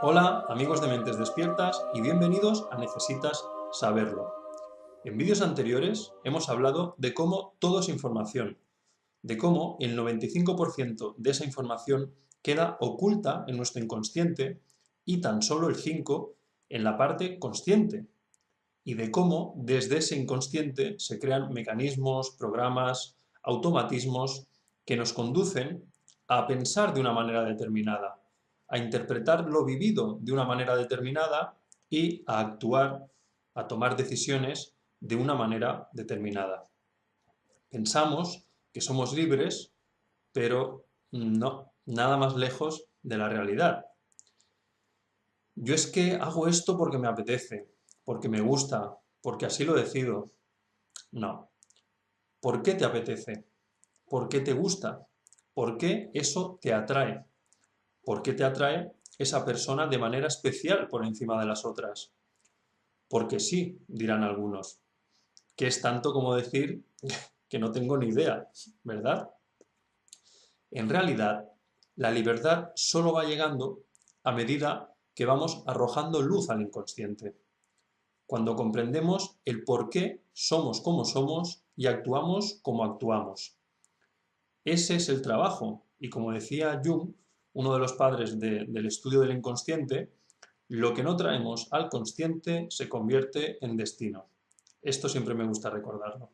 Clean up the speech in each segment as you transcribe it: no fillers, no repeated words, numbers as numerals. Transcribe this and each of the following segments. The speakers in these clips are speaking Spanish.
Hola amigos de Mentes Despiertas y bienvenidos a Necesitas Saberlo. En vídeos anteriores hemos hablado de cómo todo es información, de cómo el 95% de esa información queda oculta en nuestro inconsciente y tan solo el 5% en la parte consciente, y de cómo desde ese inconsciente se crean mecanismos, programas, automatismos que nos conducen a pensar de una manera determinada, a interpretar lo vivido de una manera determinada y a actuar, a tomar decisiones de una manera determinada. Pensamos que somos libres, pero no, nada más lejos de la realidad. Yo es que hago esto porque me apetece, porque me gusta, porque así lo decido. No. ¿Por qué te apetece? ¿Por qué te gusta? ¿Por qué eso te atrae? ¿Por qué te atrae esa persona de manera especial por encima de las otras? Porque sí, dirán algunos, que es tanto como decir que no tengo ni idea, ¿verdad? En realidad, la libertad solo va llegando a medida que vamos arrojando luz al inconsciente, cuando comprendemos el por qué somos como somos y actuamos como actuamos. Ese es el trabajo, y como decía Jung, uno de los padres del estudio del inconsciente, lo que no traemos al consciente se convierte en destino. Esto siempre me gusta recordarlo.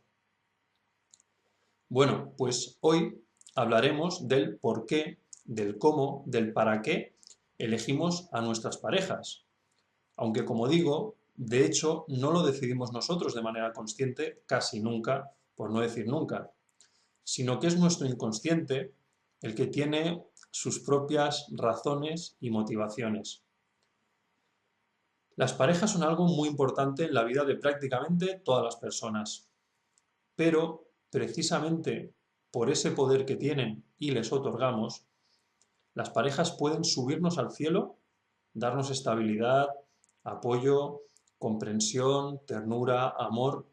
Bueno, pues hoy hablaremos del por qué, del cómo, del para qué elegimos a nuestras parejas. Aunque, como digo, de hecho no lo decidimos nosotros de manera consciente casi nunca, por no decir nunca, sino que es nuestro inconsciente el que tiene sus propias razones y motivaciones. Las parejas son algo muy importante en la vida de prácticamente todas las personas, pero precisamente por ese poder que tienen y les otorgamos, las parejas pueden subirnos al cielo, darnos estabilidad, apoyo, comprensión, ternura, amor,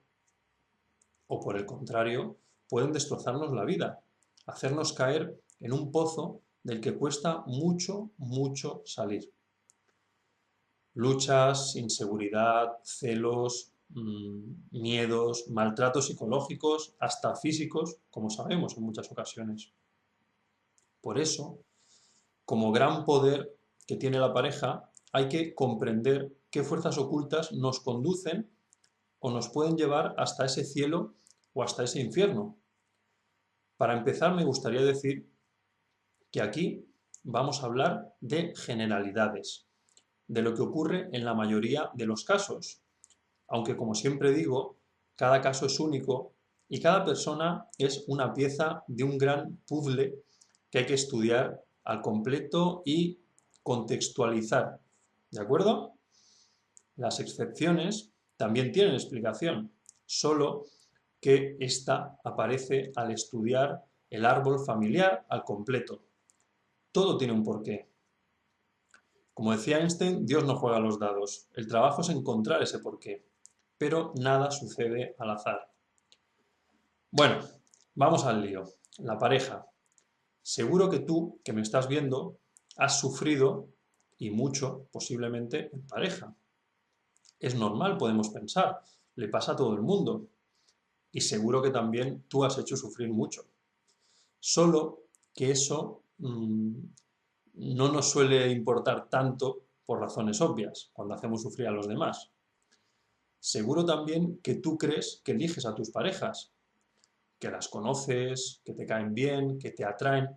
o por el contrario, pueden destrozarnos la vida, hacernos caer en un pozo del que cuesta mucho, mucho salir. Luchas, inseguridad, celos, miedos, maltratos psicológicos, hasta físicos, como sabemos en muchas ocasiones. Por eso, como gran poder que tiene la pareja, hay que comprender qué fuerzas ocultas nos conducen o nos pueden llevar hasta ese cielo o hasta ese infierno. Para empezar, me gustaría decir que aquí vamos a hablar de generalidades, de lo que ocurre en la mayoría de los casos, aunque como siempre digo, cada caso es único y cada persona es una pieza de un gran puzzle que hay que estudiar al completo y contextualizar, ¿de acuerdo? Las excepciones también tienen explicación, solo que esta aparece al estudiar el árbol familiar al completo. Todo tiene un porqué. Como decía Einstein, Dios no juega a los dados. El trabajo es encontrar ese porqué. Pero nada sucede al azar. Bueno, vamos al lío. La pareja. Seguro que tú, que me estás viendo, has sufrido, y mucho, posiblemente, en pareja. Es normal, podemos pensar. Le pasa a todo el mundo. Y seguro que también tú has hecho sufrir mucho. Solo que eso no nos suele importar tanto por razones obvias, cuando hacemos sufrir a los demás. Seguro también que tú crees que eliges a tus parejas, que las conoces, que te caen bien, que te atraen,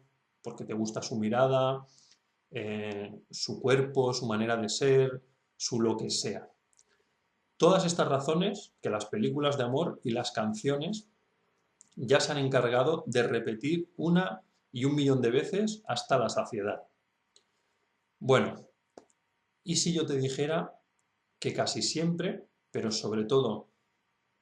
porque te gusta su mirada, su cuerpo, su manera de ser, su lo que sea. Todas estas razones que las películas de amor y las canciones ya se han encargado de repetir una y un millón de veces hasta la saciedad. Bueno, ¿y si yo te dijera que casi siempre, pero sobre todo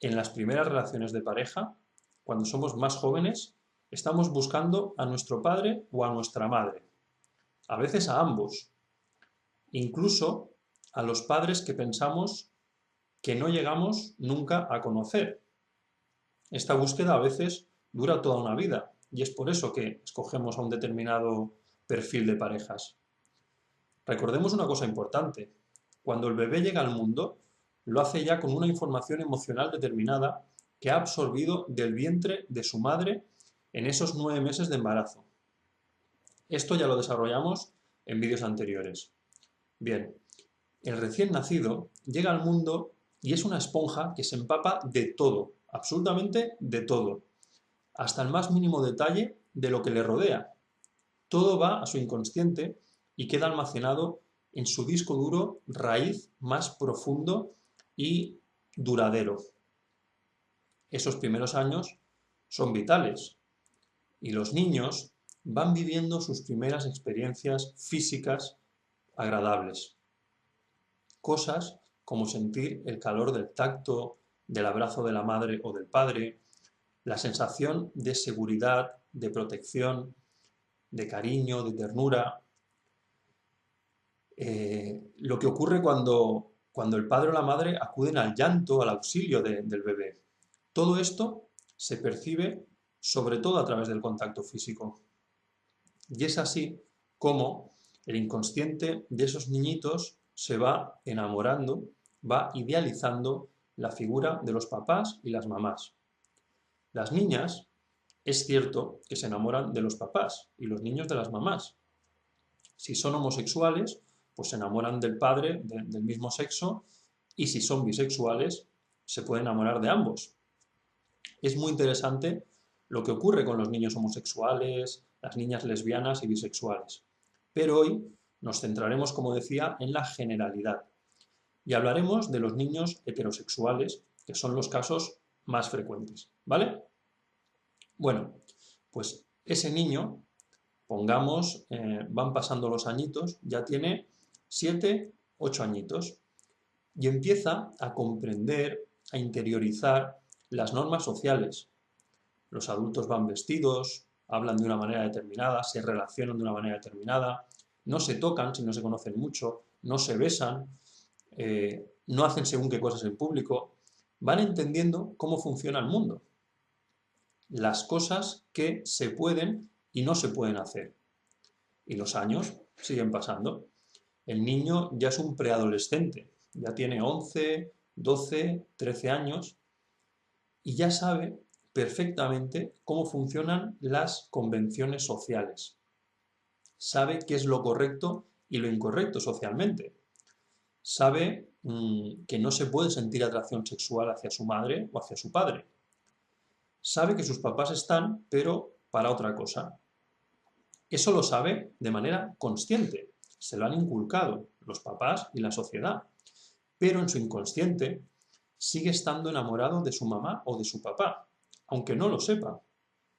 en las primeras relaciones de pareja, cuando somos más jóvenes, estamos buscando a nuestro padre o a nuestra madre? A veces a ambos. Incluso a los padres que pensamos que no llegamos nunca a conocer. Esta búsqueda a veces dura toda una vida y es por eso que escogemos a un determinado perfil de parejas. Recordemos una cosa importante. Cuando el bebé llega al mundo, lo hace ya con una información emocional determinada que ha absorbido del vientre de su madre en esos 9 meses de embarazo. Esto ya lo desarrollamos en vídeos anteriores. Bien, el recién nacido llega al mundo y es una esponja que se empapa de todo, absolutamente de todo, hasta el más mínimo detalle de lo que le rodea. Todo va a su inconsciente y queda almacenado en su disco duro raíz más profundo y duradero. Esos primeros años son vitales y los niños van viviendo sus primeras experiencias físicas agradables. Cosas como sentir el calor del tacto, del abrazo de la madre o del padre, la sensación de seguridad, de protección, de cariño, de ternura. Lo que ocurre cuando el padre o la madre acuden al llanto, al auxilio del bebé. Todo esto se percibe sobre todo a través del contacto físico. Y es así como el inconsciente de esos niñitos se va enamorando, va idealizando la figura de los papás y las mamás. Las niñas, es cierto que se enamoran de los papás y los niños de las mamás. Si son homosexuales, pues se enamoran del padre del mismo sexo, y si son bisexuales, se pueden enamorar de ambos. Es muy interesante lo que ocurre con los niños homosexuales, las niñas lesbianas y bisexuales. Pero hoy nos centraremos, como decía, en la generalidad. Y hablaremos de los niños heterosexuales, que son los casos más frecuentes. ¿Vale? Bueno, pues ese niño, pongamos, van pasando los añitos, ya tiene 7, 8 añitos, y empieza a comprender, a interiorizar las normas sociales. Los adultos van vestidos, hablan de una manera determinada, se relacionan de una manera determinada, no se tocan si no se conocen mucho, no se besan, no hacen según qué cosas en público. Van entendiendo cómo funciona el mundo, las cosas que se pueden y no se pueden hacer. Y los años siguen pasando. El niño ya es un preadolescente, ya tiene 11, 12, 13 años y ya sabe perfectamente cómo funcionan las convenciones sociales. Sabe qué es lo correcto y lo incorrecto socialmente. Sabe que no se puede sentir atracción sexual hacia su madre o hacia su padre. Sabe que sus papás están, pero para otra cosa. Eso lo sabe de manera consciente. Se lo han inculcado los papás y la sociedad. Pero en su inconsciente sigue estando enamorado de su mamá o de su papá, aunque no lo sepa.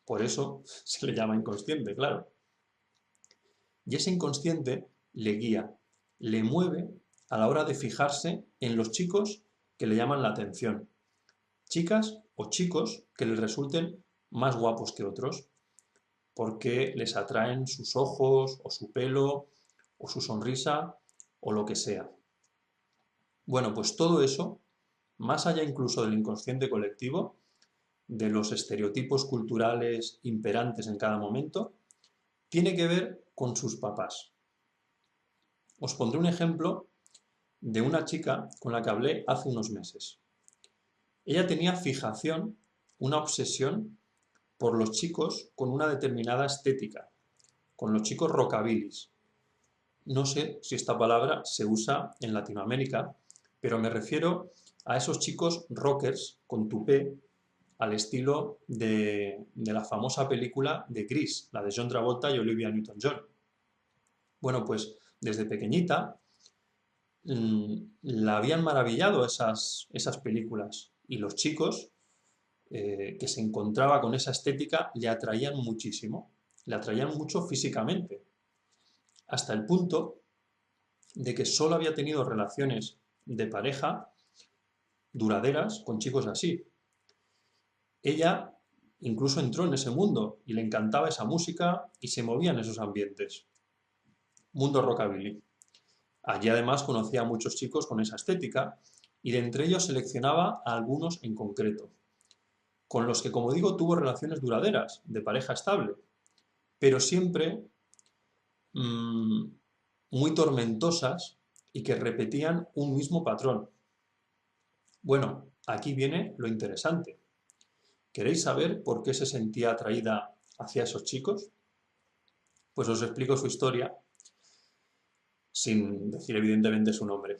Por eso se le llama inconsciente, claro. Y ese inconsciente le guía, le mueve a la hora de fijarse en los chicos que le llaman la atención. Chicas o chicos que les resulten más guapos que otros, porque les atraen sus ojos o su pelo o su sonrisa o lo que sea. Bueno, pues todo eso, más allá incluso del inconsciente colectivo, de los estereotipos culturales imperantes en cada momento, tiene que ver con sus papás. Os pondré un ejemplo de una chica con la que hablé hace unos meses. Ella tenía fijación, una obsesión por los chicos con una determinada estética, con los chicos rockabilis. No sé si esta palabra se usa en Latinoamérica, pero me refiero a esos chicos rockers con tupé al estilo de la famosa película de Grease, la de John Travolta y Olivia Newton-John. Bueno, pues desde pequeñita la habían maravillado esas películas y los chicos que se encontraba con esa estética le atraían muchísimo, le atraían mucho físicamente, hasta el punto de que solo había tenido relaciones de pareja duraderas con chicos así. Ella incluso entró en ese mundo y le encantaba esa música y se movía en esos ambientes. Mundo rockabilly. Allí además conocía a muchos chicos con esa estética y de entre ellos seleccionaba a algunos en concreto, con los que, como digo, tuvo relaciones duraderas, de pareja estable, pero siempre muy tormentosas y que repetían un mismo patrón. Bueno, aquí viene lo interesante. ¿Queréis saber por qué se sentía atraída hacia esos chicos? Pues os explico su historia, sin decir evidentemente su nombre.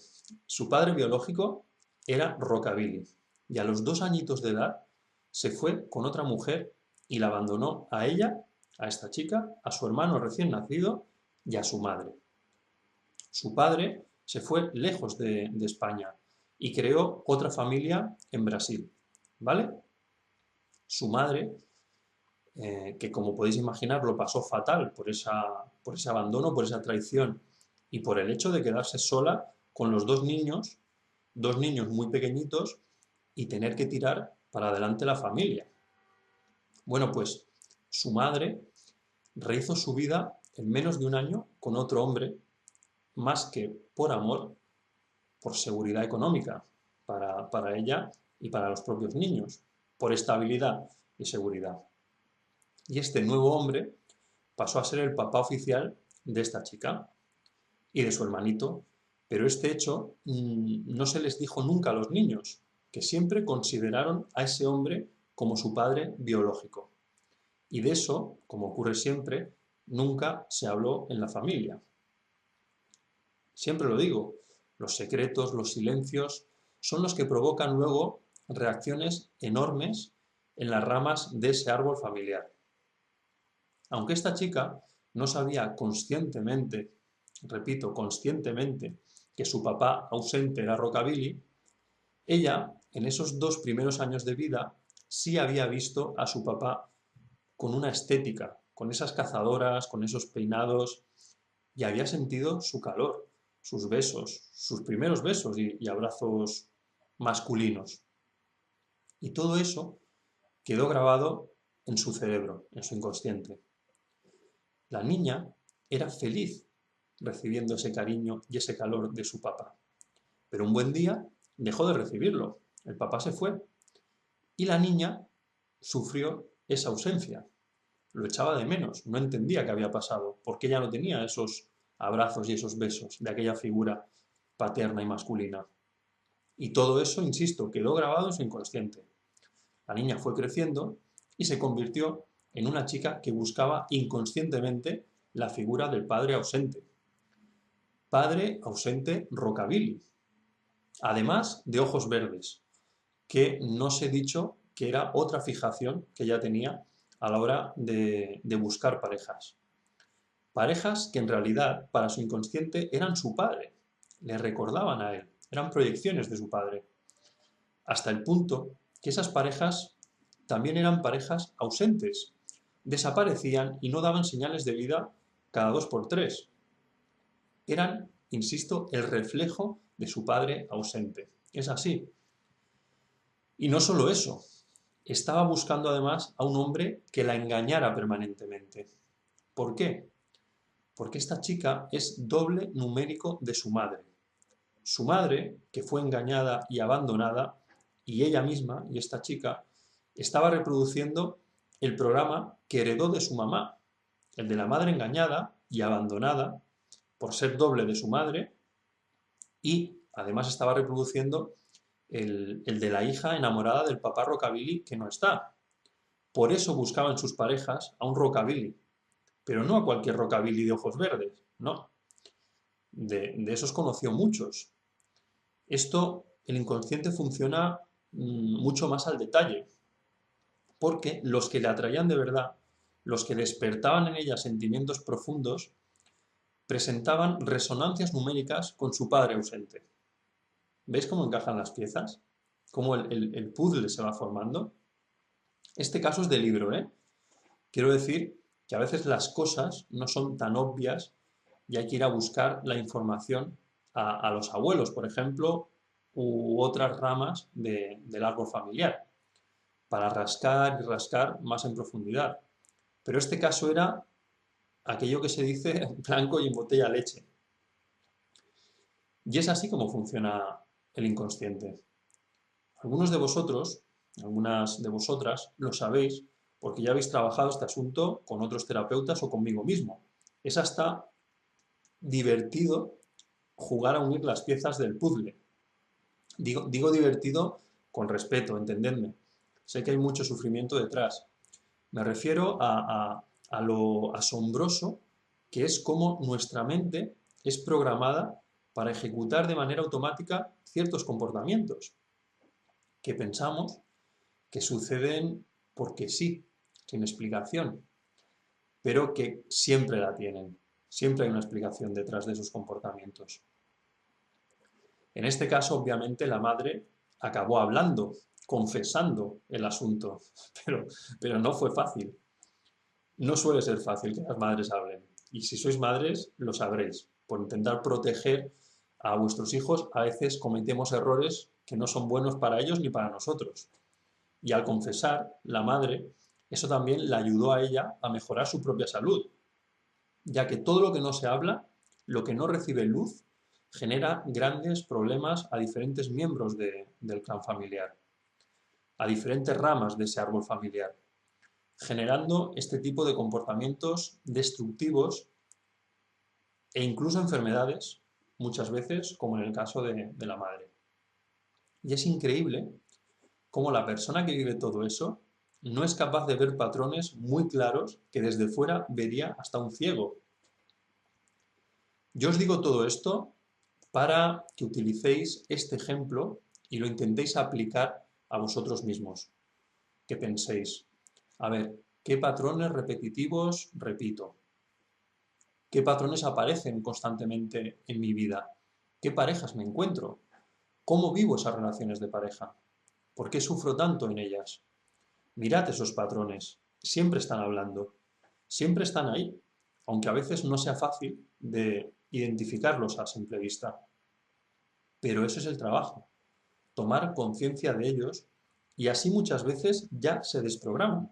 Su padre biológico era rockabilly y a los 2 añitos de edad se fue con otra mujer y la abandonó a ella, a esta chica, a su hermano recién nacido y a su madre. Su padre se fue lejos de España y creó otra familia en Brasil, ¿vale? Su madre, que como podéis imaginar lo pasó fatal por ese abandono, por esa traición y por el hecho de quedarse sola con los 2 niños muy pequeñitos y tener que tirar para adelante la familia. Bueno, pues su madre rehizo su vida en menos de un año con otro hombre, más que por amor, por seguridad económica para ella y para los propios niños, por estabilidad y seguridad. Y este nuevo hombre pasó a ser el papá oficial de esta chica y de su hermanito, pero este hecho no se les dijo nunca a los niños, que siempre consideraron a ese hombre como su padre biológico. Y de eso, como ocurre siempre, nunca se habló en la familia. Siempre lo digo, los secretos, los silencios, son los que provocan luego reacciones enormes en las ramas de ese árbol familiar. Aunque esta chica no sabía conscientemente, repito, conscientemente, que su papá ausente era rockabilly, ella, en esos 2 primeros años de vida, sí había visto a su papá con una estética, con esas cazadoras, con esos peinados, y había sentido su calor, sus besos, sus primeros besos y abrazos masculinos. Y todo eso quedó grabado en su cerebro, en su inconsciente. La niña era feliz recibiendo ese cariño y ese calor de su papá. Pero un buen día dejó de recibirlo. El papá se fue y la niña sufrió esa ausencia. Lo echaba de menos, no entendía qué había pasado, porque ella no tenía esos abrazos y esos besos de aquella figura paterna y masculina. Y todo eso, insisto, quedó grabado en su inconsciente. La niña fue creciendo y se convirtió en una chica que buscaba inconscientemente la figura del padre ausente. Padre ausente rockabilly, además de ojos verdes, que no os he dicho que era otra fijación que ella tenía a la hora de buscar parejas. Parejas que en realidad para su inconsciente eran su padre, le recordaban a él, eran proyecciones de su padre. Hasta el punto que esas parejas también eran parejas ausentes, desaparecían y no daban señales de vida cada 2 por 3. Eran, insisto, el reflejo de su padre ausente. Es así. Y no solo eso, estaba buscando además a un hombre que la engañara permanentemente. ¿Por qué? Porque esta chica es doble numérico de su madre. Su madre, que fue engañada y abandonada, y ella misma, y esta chica, estaba reproduciendo el programa que heredó de su mamá, el de la madre engañada y abandonada por ser doble de su madre, y además estaba reproduciendo el de la hija enamorada del papá rockabilly que no está. Por eso buscaban sus parejas a un rockabilly, pero no a cualquier rockabilly de ojos verdes, no. De esos conoció muchos. Esto, el inconsciente funciona mucho más al detalle, porque los que le atraían de verdad, los que despertaban en ella sentimientos profundos, presentaban resonancias numéricas con su padre ausente. ¿Veis cómo encajan las piezas? ¿Cómo el puzzle se va formando? Este caso es de libro, ¿eh? Quiero decir que a veces las cosas no son tan obvias y hay que ir a buscar la información a los abuelos, por ejemplo, u otras ramas del árbol familiar, para rascar y rascar más en profundidad. Pero este caso era aquello que se dice blanco y en botella leche. Y es así como funciona el inconsciente. Algunos de vosotros, algunas de vosotras, lo sabéis porque ya habéis trabajado este asunto con otros terapeutas o conmigo mismo. Es hasta divertido jugar a unir las piezas del puzzle. Digo divertido con respeto, entendedme. Sé que hay mucho sufrimiento detrás. Me refiero a lo asombroso que es cómo nuestra mente es programada para ejecutar de manera automática ciertos comportamientos que pensamos que suceden porque sí, sin explicación, pero que siempre la tienen. Siempre hay una explicación detrás de esos comportamientos. En este caso, obviamente, la madre acabó hablando, confesando el asunto, pero no fue fácil. No suele ser fácil que las madres hablen. Y si sois madres, lo sabréis. Por intentar proteger a vuestros hijos, a veces cometemos errores que no son buenos para ellos ni para nosotros. Y al confesar, la madre, eso también la ayudó a ella a mejorar su propia salud, ya que todo lo que no se habla, lo que no recibe luz, genera grandes problemas a diferentes miembros del clan familiar, a diferentes ramas de ese árbol familiar, generando este tipo de comportamientos destructivos e incluso enfermedades, muchas veces, como en el caso de la madre. Y es increíble cómo la persona que vive todo eso no es capaz de ver patrones muy claros que desde fuera vería hasta un ciego. Yo os digo todo esto para que utilicéis este ejemplo y lo intentéis aplicar a vosotros mismos. Que penséis, a ver, ¿qué patrones repetitivos repito? ¿Qué patrones aparecen constantemente en mi vida? ¿Qué parejas me encuentro? ¿Cómo vivo esas relaciones de pareja? ¿Por qué sufro tanto en ellas? Mirad esos patrones, siempre están hablando, siempre están ahí, aunque a veces no sea fácil de identificarlos a simple vista. Pero ese es el trabajo, tomar conciencia de ellos y así muchas veces ya se desprograman.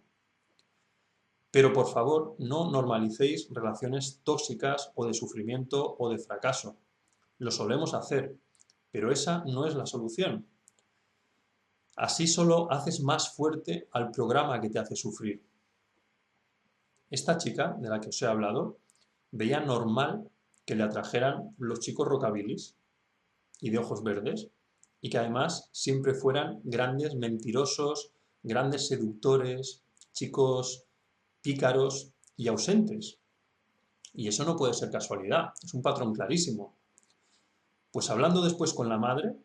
Pero por favor, no normalicéis relaciones tóxicas o de sufrimiento o de fracaso. Lo solemos hacer, pero esa no es la solución. Así solo haces más fuerte al programa que te hace sufrir. Esta chica, de la que os he hablado, veía normal que le atrajeran los chicos rockabilis y de ojos verdes, y que además siempre fueran grandes mentirosos, grandes seductores, chicos pícaros y ausentes. Y eso no puede ser casualidad, es un patrón clarísimo. Pues hablando después con la madre,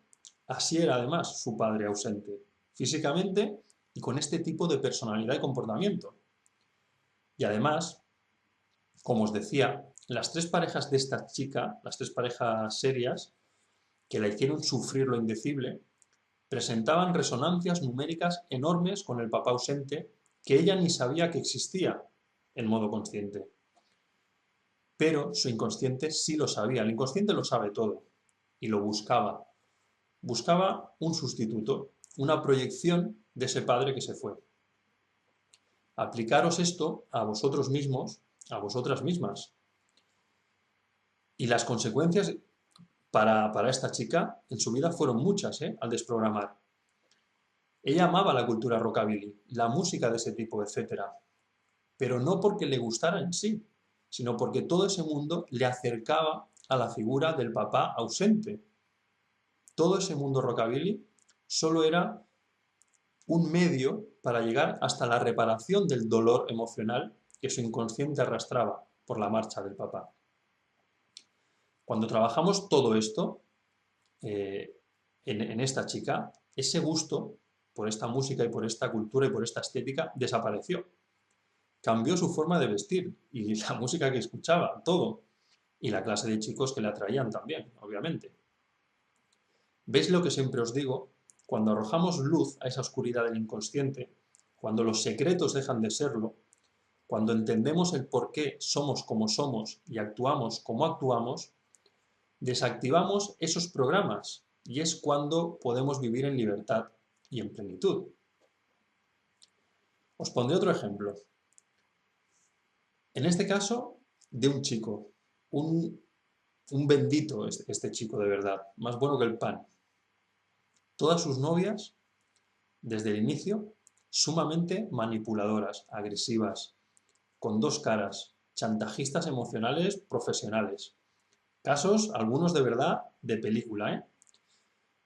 así era además su padre ausente, físicamente y con este tipo de personalidad y comportamiento. Y además, como os decía, las tres parejas de esta chica, las tres parejas serias, que la hicieron sufrir lo indecible, presentaban resonancias numéricas enormes con el papá ausente que ella ni sabía que existía en modo consciente. Pero su inconsciente sí lo sabía, el inconsciente lo sabe todo y lo buscaba. Buscaba un sustituto, una proyección de ese padre que se fue. Aplicaros esto a vosotros mismos, a vosotras mismas. Y las consecuencias para esta chica en su vida fueron muchas, al desprogramar. Ella amaba la cultura rockabilly, la música de ese tipo, etcétera, pero no porque le gustara en sí, sino porque todo ese mundo le acercaba a la figura del papá ausente. Todo ese mundo rockabilly solo era un medio para llegar hasta la reparación del dolor emocional que su inconsciente arrastraba por la marcha del papá. Cuando trabajamos todo esto en esta chica, ese gusto por esta música y por esta cultura y por esta estética desapareció. Cambió su forma de vestir y la música que escuchaba, todo. Y la clase de chicos que le atraían también, obviamente. ¿Veis lo que siempre os digo? Cuando arrojamos luz a esa oscuridad del inconsciente, cuando los secretos dejan de serlo, cuando entendemos el por qué somos como somos y actuamos como actuamos, desactivamos esos programas y es cuando podemos vivir en libertad y en plenitud. Os pondré otro ejemplo. En este caso, de un chico, un bendito este chico de verdad, más bueno que el pan. Todas sus novias, desde el inicio, sumamente manipuladoras, agresivas, con dos caras, chantajistas emocionales profesionales. Casos, algunos de verdad, de película, ¿eh?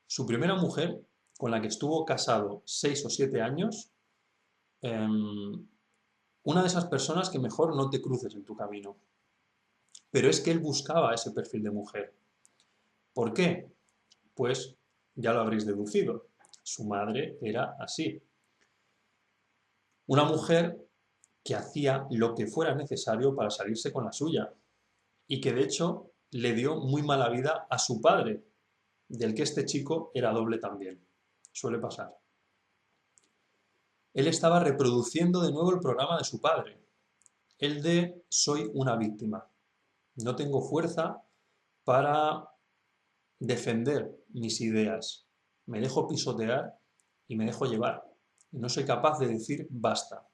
Su primera mujer, con la que estuvo casado 6 o 7 años, una de esas personas que mejor no te cruces en tu camino. Pero es que él buscaba ese perfil de mujer. ¿Por qué? Pues ya lo habréis deducido. Su madre era así. Una mujer que hacía lo que fuera necesario para salirse con la suya y que de hecho le dio muy mala vida a su padre, del que este chico era doble también. Suele pasar. Él estaba reproduciendo de nuevo el programa de su padre, el de soy una víctima. No tengo fuerza para defender mis ideas. Me dejo pisotear y me dejo llevar. Y no soy capaz de decir basta.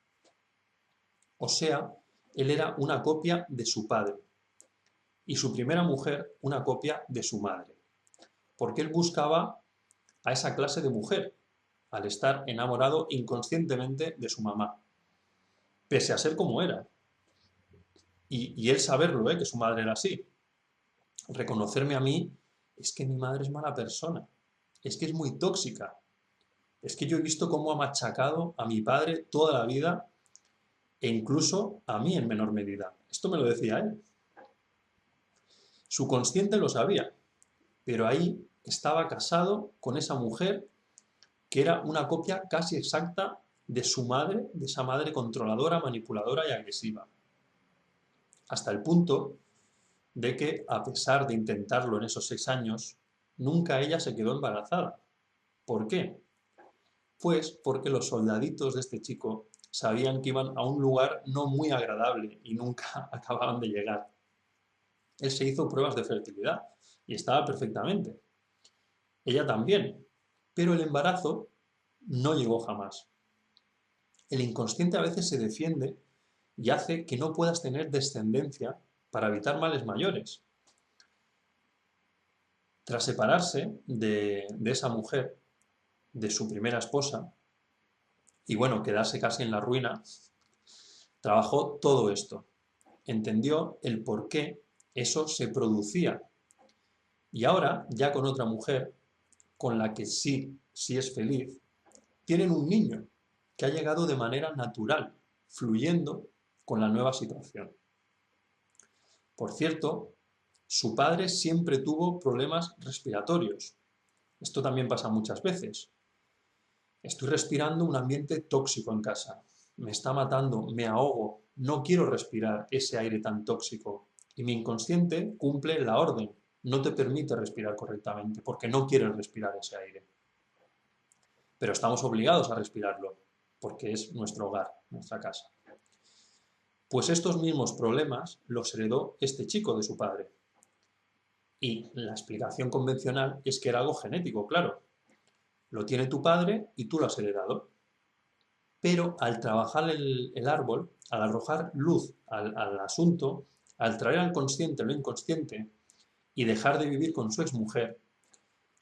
O sea, él era una copia de su padre y su primera mujer una copia de su madre. Porque él buscaba a esa clase de mujer al estar enamorado inconscientemente de su mamá, pese a ser como era. Y él saberlo, que su madre era así. Reconocerme a mí es que mi madre es mala persona, es que es muy tóxica, es que yo he visto cómo ha machacado a mi padre toda la vida e incluso a mí en menor medida. Esto me lo decía él. Su consciente lo sabía, pero ahí estaba casado con esa mujer que era una copia casi exacta de su madre, de esa madre controladora, manipuladora y agresiva. Hasta el punto de que, a pesar de intentarlo en esos 6 años, nunca ella se quedó embarazada. ¿Por qué? Pues porque los soldaditos de este chico sabían que iban a un lugar no muy agradable y nunca acababan de llegar. Él se hizo pruebas de fertilidad y estaba perfectamente. Ella también, pero el embarazo no llegó jamás. El inconsciente a veces se defiende y hace que no puedas tener descendencia para evitar males mayores. Tras separarse de esa mujer, de su primera esposa, y bueno, quedarse casi en la ruina, trabajó todo esto. Entendió el por qué eso se producía. Y ahora, ya con otra mujer, con la que sí es feliz, tienen un niño que ha llegado de manera natural, fluyendo con la nueva situación. Por cierto, su padre siempre tuvo problemas respiratorios. Esto también pasa muchas veces. Estoy respirando un ambiente tóxico en casa. Me está matando, me ahogo, no quiero respirar ese aire tan tóxico. Y mi inconsciente cumple la orden, no te permite respirar correctamente porque no quieres respirar ese aire. Pero estamos obligados a respirarlo porque es nuestro hogar, nuestra casa. Pues estos mismos problemas los heredó este chico de su padre. Y la explicación convencional es que era algo genético, claro. Lo tiene tu padre y tú lo has heredado. Pero al trabajar el árbol, al arrojar luz al asunto, al traer al consciente lo inconsciente y dejar de vivir con su exmujer,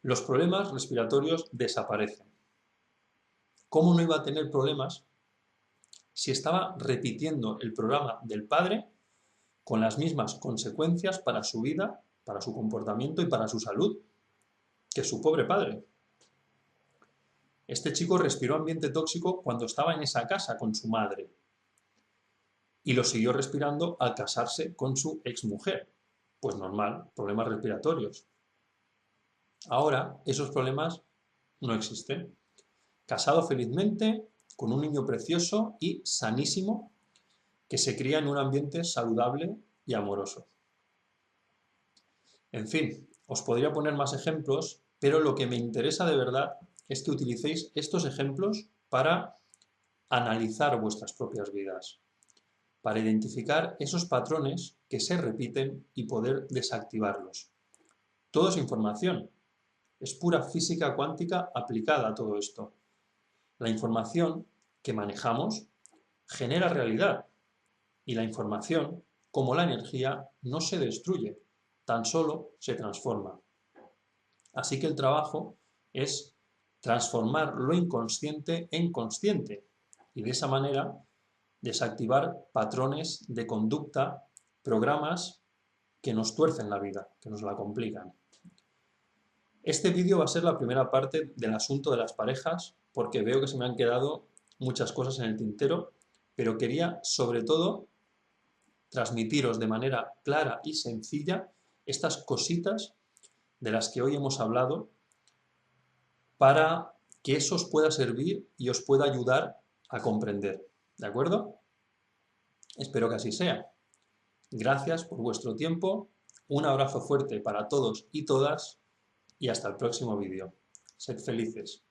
los problemas respiratorios desaparecen. ¿Cómo no iba a tener problemas si estaba repitiendo el programa del padre con las mismas consecuencias para su vida, para su comportamiento y para su salud que su pobre padre? Este chico respiró ambiente tóxico cuando estaba en esa casa con su madre y lo siguió respirando al casarse con su exmujer. Pues normal, problemas respiratorios. Ahora esos problemas no existen. Casado felizmente, con un niño precioso y sanísimo que se cría en un ambiente saludable y amoroso. En fin, os podría poner más ejemplos, pero lo que me interesa de verdad es que utilicéis estos ejemplos para analizar vuestras propias vidas, para identificar esos patrones que se repiten y poder desactivarlos. Todo es información, es pura física cuántica aplicada a todo esto. La información que manejamos genera realidad y la información, como la energía, no se destruye, tan solo se transforma. Así que el trabajo es transformar lo inconsciente en consciente y de esa manera desactivar patrones de conducta, programas que nos tuercen la vida, que nos la complican. Este vídeo va a ser la primera parte del asunto de las parejas, porque veo que se me han quedado muchas cosas en el tintero, pero quería sobre todo transmitiros de manera clara y sencilla estas cositas de las que hoy hemos hablado para que eso os pueda servir y os pueda ayudar a comprender. ¿De acuerdo? Espero que así sea. Gracias por vuestro tiempo, un abrazo fuerte para todos y todas y hasta el próximo vídeo. Sed felices.